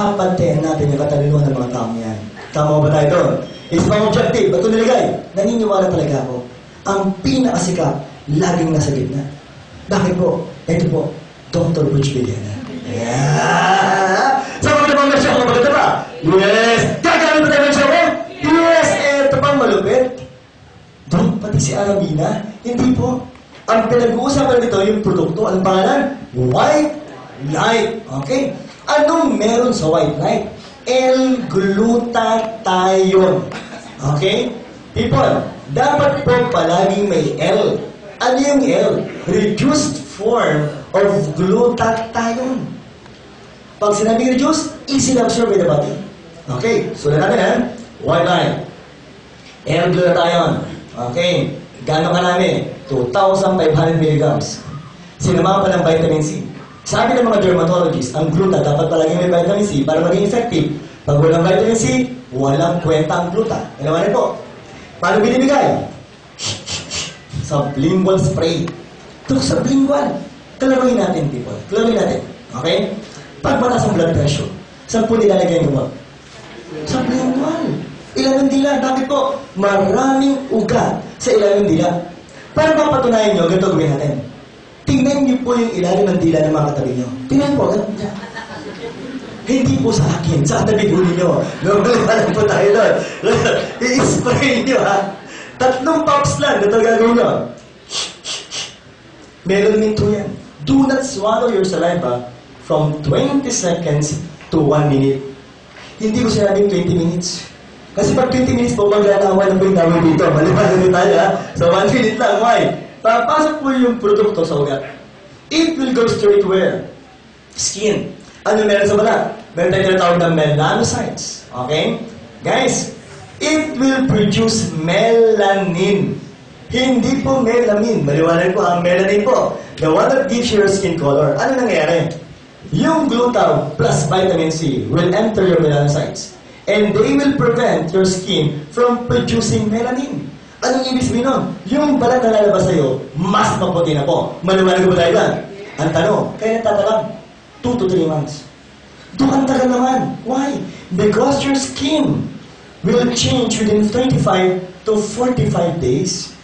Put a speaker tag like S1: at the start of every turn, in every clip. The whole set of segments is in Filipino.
S1: Papantayan natin yung katalinuhan ng mga tao yan. Tama ba tayo doon? Is my objective. Ba't ko nilagay? Naniniwala talaga ako. Ang pinakasikat, laging nasa gitna. Bakit po? Ito po, Dr. Butch Villena. Yeah! Sa mga namang mersyon ko, maganda ba? Yes! Gagamit ba tayo mersyon ko? Yes! Ito pang malupit. Doon, pati si Aramina, hindi po. Ang pinag-uusapan nito, yung produkto, ang pangalan? White light. Okay? Anong meron sa white light? L-glutathione. Okay? People, dapat po palaging may L. Ano yung L? Reduced form of glutathione. Pag sinabing reduced, easily absorbed by the body. Okay? So, natin ha? White light. L-glutathione. Okay? Gano'ng karami? 2,500 milligrams. Sinamahan pa ng vitamin C. Sabi ng mga dermatologists, ang gluta dapat palaging may vitamin C para maging effective. Pag walang vitamin C, walang kwenta ang gluta. Alam po? Paano binibigay? Sublingual spray. Ito, sublingual. Kalaruin natin, people. Kalaruin natin. Okay? Pag mataas ang blood pressure, saan po nilalagay mo? Sublingual. Ilan ng dila? Bakit po? Maraming ugat sa ilan ng dila. Para mapatunayan nyo, ganito gawin natin. Tingnan niyo po yung ilalim ng dila ng mga katabi niyo. Tingnan po, ganun niya. Hindi po sa akin, sa katabi niyo. Normally, alam po tayo doon. I-spray niyo, ha? 3 pops lang, ito gagawin niyo. Meron minto yan. Do not swallow your saliva from 20 seconds to 1 minute. Hindi ko sinabing 20 minutes. Kasi pag 20 minutes po, maglalawan na po yung tawag dito. Maliban na tayo, ha? So, 1 minute lang. Why? Papasok po yung produkto sa ugat. It will go straight where? Skin. Ano meron sa balat? Meron tayo tinatawag ng melanocytes. Okay? Guys, it will produce melanin. Hindi po melanin. Maliwanag po ang melanin po. The one that gives your skin color. Ano nangyayari? Yung gluta plus vitamin C will enter your melanocytes. And they will prevent your skin from producing melanin. Anong ibig sabihin nun? Yung balat na lalabas sa'yo, mas maputi na po. Maliwanag ba tayo ba? Ang tanong, kaya natatalab, 2 to 3 months. Ang tagal naman. Why? Because your skin will change within 35 to 45 days.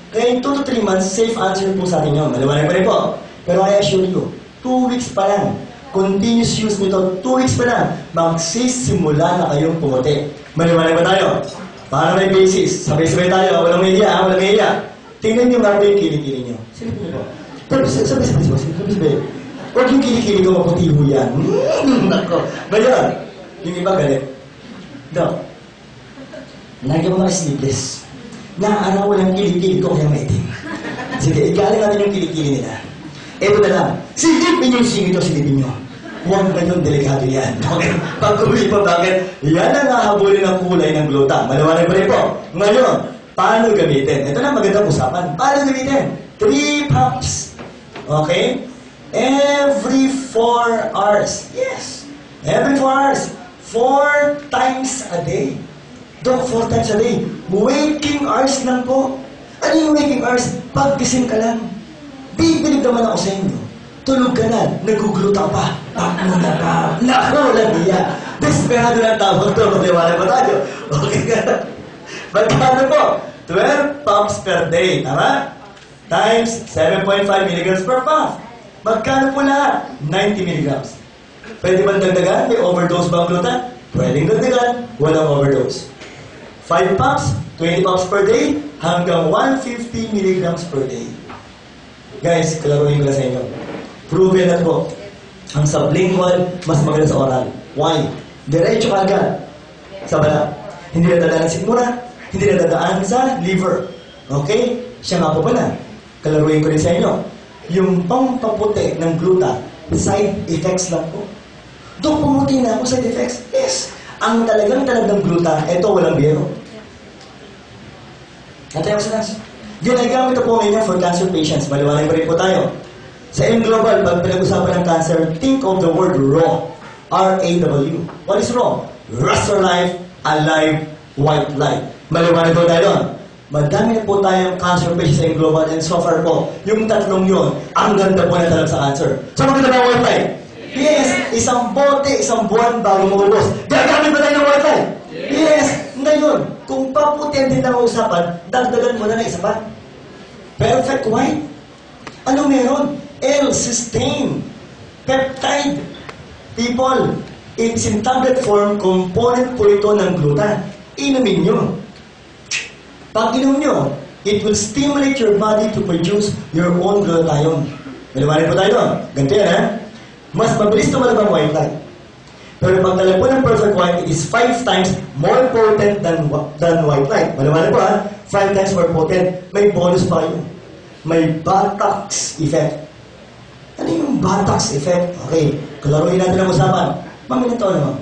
S1: Kaya yung 2 to 3 months, safe answer po sa atin yun. Maliwanag ba rin po? Pero I assure you, 2 weeks pa lang, continuous use nito, 2 weeks pa lang, magsisimula na kayong pumuti. Maliwanag ba tayo? Para may basis. Sabay-sabay tayo. Walang media, ha? Walang media. Tingnan niyo nga po yung kilikili niyo. Silipin niyo po. Pero sabay-sabay. Huwag yung kilikili ko, maputi ho yan. Nako. Ganyan. Yung iba galit. Dok. Lagi mo mga sleepless. Naaarawan ang kilikili ko kaya maitim. Sige, igaling natin yung kilikili nila. Eto na lang. Silipin yung silipin niyo. Huwag ganyan, delikado yan. Okay? Pag-uli pa, bakit? Yan ang hahabulin ng kulay ng gluta. Maliwanag pa rin po. Ngayon, paano gamitin? Ito na magandang usapan. Paano gamitin? 3 puffs. Okay? Every 4 hours. Yes. Every 4 hours. 4 times a day. Dok, 4 times a day. Waking hours lang po. Ano yung waking hours? Paggising ka lang. Bibilig naman ako sa inyo. Tulog ka na, nagugluta pa. Pakmuna ka. Naku, labiya. Desperado ng tawag to. Maliwanag ba tayo? Okay ka. Magkano po? 12 puffs per day. Tama? Times 7.5 milligrams per puff. Magkano po lahat? 90 milligrams. Pwede ba dagdagan? May overdose ba ang gluta? Pwedeng dagdagan. Walang overdose. 5 puffs, 20 puffs per day, hanggang 150 milligrams per day. Guys, kalaruin ko na sa inyo. Proven na po. Ang sublingual, mas maganda sa oral. Why? Diretso ka agad sa balat. Hindi na dadaan sa sikmura, hindi na dadaan sa liver. Okay? Siya nga po pala. Kalaruin ko rin sa inyo. Yung pampaputi ng gluta, side effects lang po. Dok, pumuti na ako, side effects? Yes. Ang talagang ng gluta, eto walang biro. Antioxidants. Ginagamit po ngayon for cancer patients. Maliwanag pa rin po tayo. Sa M-Global, pag pinag-usapan ng cancer, think of the word RAW. R-A-W. What is RAW? Raster life, alive, white light. Maliwanag po tayo doon. Madami na po tayong cancer patients sa M-Global and so far po, yung tatlong yun, ang ganda po na talab sa cancer. So maganda ba white light? Yes, isang bote, isang buwan bago maubos. Gagamit ba tayo ng white light? Yes. Ngayon, kung paputihan din ang usapan, dagdagan mo na ng isa pa. Perfect white. Ano meron? L-cysteine. Peptide. People, it's in tablet form, component po ito ng glutan. Inumin nyo. Pag inom nyo, it will stimulate your body to produce your own glutathione. Maliwanag po tayo doon. Ganito yan, ha? Mas mabilis tumalab ang white light. Pero pag dala po ng perfect white, it is 5 times more potent than white light. Maliwanag po, ha? 5 times more potent. May bonus pa kayo. May Botox effect. Ano yung Botox effect? Okay, kalaruin natin ang usapan. Ma'am, ilang taon na, ma'am?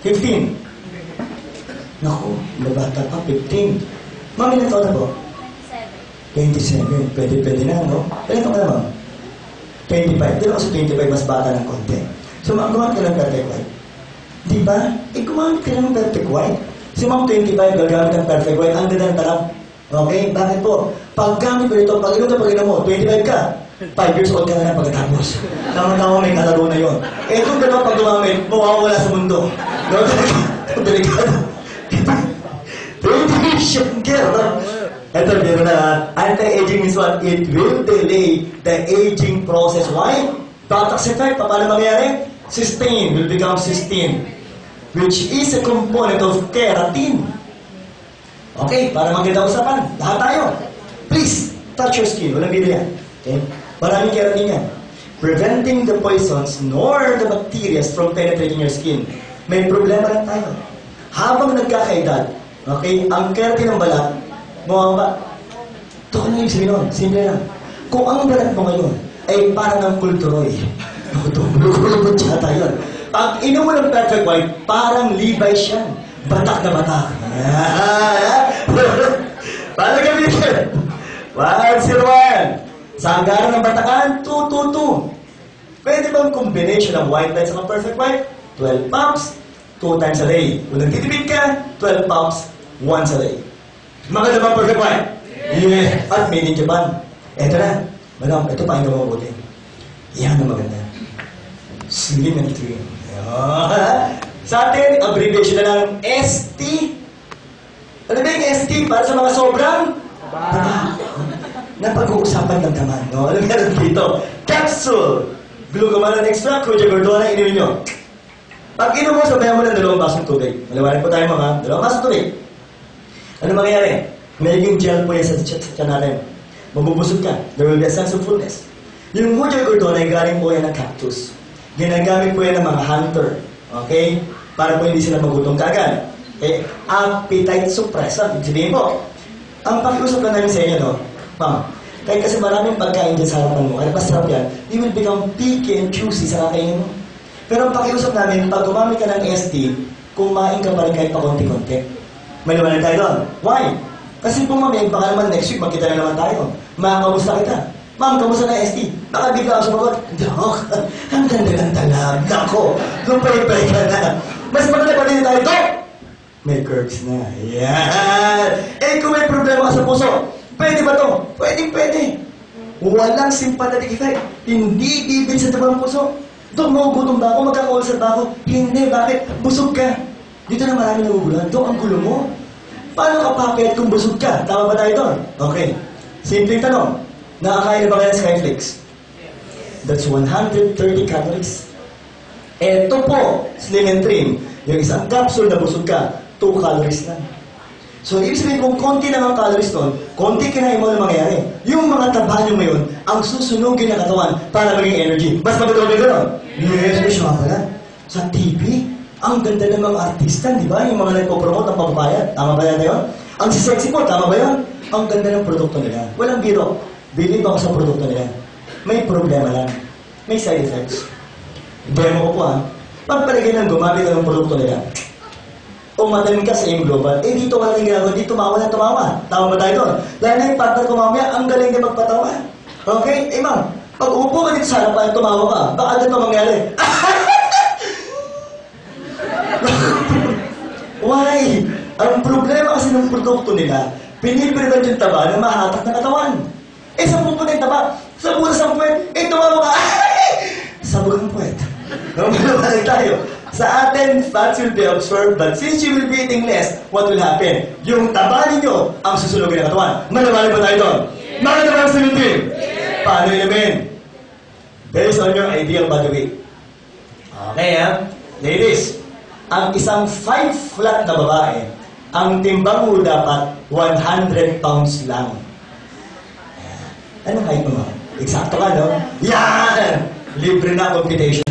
S1: 15. Naku, nabata pa, 15. Ma'am, ilang taon na po? 27. Pwede na, no? Ilang taon na, ma'am? 25. Di ba kasi 25 mas bata ng konti? So, ma'am, gumamit ka ng perfect white. Di ba? Gumamit ka ng perfect white. Si ma'am, 25, gagamit ng perfect white. Ang ganda ng tanong. Okay? Bakit po? Paggamit ko ito, pag-inom mo, 25 ka. 5 years old ka na pagkatapos. Tama-tama may kalaro na yun. Ito gano'n pag gumamit, mawawala sa mundo. No? Delikado. Radiation girl. Ito, biro na. Anti-aging means what? It will delay the aging process. Why? Botox effect. Paano mangyayari? Cysteine will become cysteine, which is a component of keratin. Okay, para maganda usapan. Lahat tayo. Please, touch your skin. Walang bibili yan. Okay? Maraming keratin yan. Preventing the poisons nor the bacteria from penetrating your skin. May problema lang tayo. Habang nagkakaedad, okay, ang keratin ng balat, bumaba. Ito ka na yung sabihin nun. Simple lang. Kung ang balat mo ngayon ay parang ang kulturoy, bulubot yata yun. Pag inom mo ng perfect white, parang Levi's yan. Batak na batak. Paano gamitin? 101. Sa anggaran ng batakan, 222. Pwede bang combination ng white light sa perfect white? 12 pumps, 2 times a day. Kung nagtitipid ka, 12 pumps, once a day. Maganda bang perfect white? Yeah. At made in Japan. Eto na. Madam, ito pa yung mabuti. Yan ang maganda. Slim and trim. Sa atin, abbreviation na lang ST. Ano ba yung ST? Para sa mga sobrang napag-uusapan ng taman. No? Alam meron dito? Capsule. Glucomannan extract, Crucia gordona, inumin nyo. Pag inom mo, sabayan mo ng 2 basong tubig. Maliwanag po tayo mga 2 basong tubig. Ano mangyayari? Magiging gel po yan sa tiyan natin. Mabubusog ka. There will be a sense of fullness. Yung Crucia gordona ay galing po yan ng cactus. Ginagamit po yan ng mga hunter. Okay? Para po hindi sila magutom kaagad. Okay? Appetite suppressant. Sabihin po, ang pakiusap na namin sa inyo, no? Ma'am, kahit kasi maraming pagkain dyan sa harapan mo, kaya masarap yan, you will become picky and choosy sa kakainin mo. Pero ang pakiusap namin, pag gumamit ka ng ST, kumain ka pa rin kahit pa konti-konti. Maliwanag tayo doon. Why? Kasi kung mamaya, baka naman next week, magkita na naman tayo. Makakamusta kita. Ma'am, kamusta na ST? Baka bigla ako sumagot. Dok, ang ganda ng talab. Nako, lupay-pay ka na. Mas maganda pa din tayo, Dok! May curves na. Yan! Eh, kung may problema ka sa puso, pwede ba to? Pwede. Walang sympathetic effect. Hindi bibig sa tabang puso. Dok, magugutom ba ako? Magkakaulsat ba ako? Hindi, bakit? Busog ka. Dito na marami naguguluhan. Dok, ang gulo mo. Paano ka papayat kung busog ka? Tama ba tayo doon? Okay. Simpleng tanong. Nakakain na ba kayo ng Skyflakes? That's 130 calories. Eto po, slim and trim. Yung isang capsule na busog ka, 2 calories lang. So, ibig sabihin kung konti lang ang calories doon, konti kinain mo na mangyayari. Yung mga taba nyo ngayon, ang susunugin na katawan para maging energy. Mas magandang gano'n? Yes, may siya pala. Sa TV, ang ganda ng mga artista, di ba? Yung mga nagpo-promote ng pampapayat. Tama ba yan yun? Ang sexy po, tama ba yun? Ang ganda ng produkto nila. Walang biro. Believe ako sa produkto nila. May problema lang. May side effects. Demo ko po pagpalagay ng gumamit ng produkto nila. Umatan ka sa global, dito ka lang ginagawa, di tumawa na tumawa. Tama ba tayo doon? Dahil na yung partner ko mamaya, ang galing niya magpatawa. Okay? Ma'am, pag upo ka dito sa harapan, tumawa ka, baka dito mangyari. Why? Ang problema kasi ng produkto nila, piniprevent yung taba na mahatak na katawan. Sa pupunta yung taba, sa muna sa puwet, tumawa ka. Sabog ang puwet. No, malumanag tayo. Sa atin, fats will be absorbed, but since you will be eating less, what will happen? Yung taba ninyo ang susunogin ng katawan. Malumanag ba tayo doon? Bakit naman sa lutin? Paano ilamin? Based on your ideal body weight. Okay, ha? Ladies, ang isang 5 flat na babae, ang timbang mo dapat 100 pounds lang. Anong height mo? Eksakto ka, no? Yan! Libre na computation.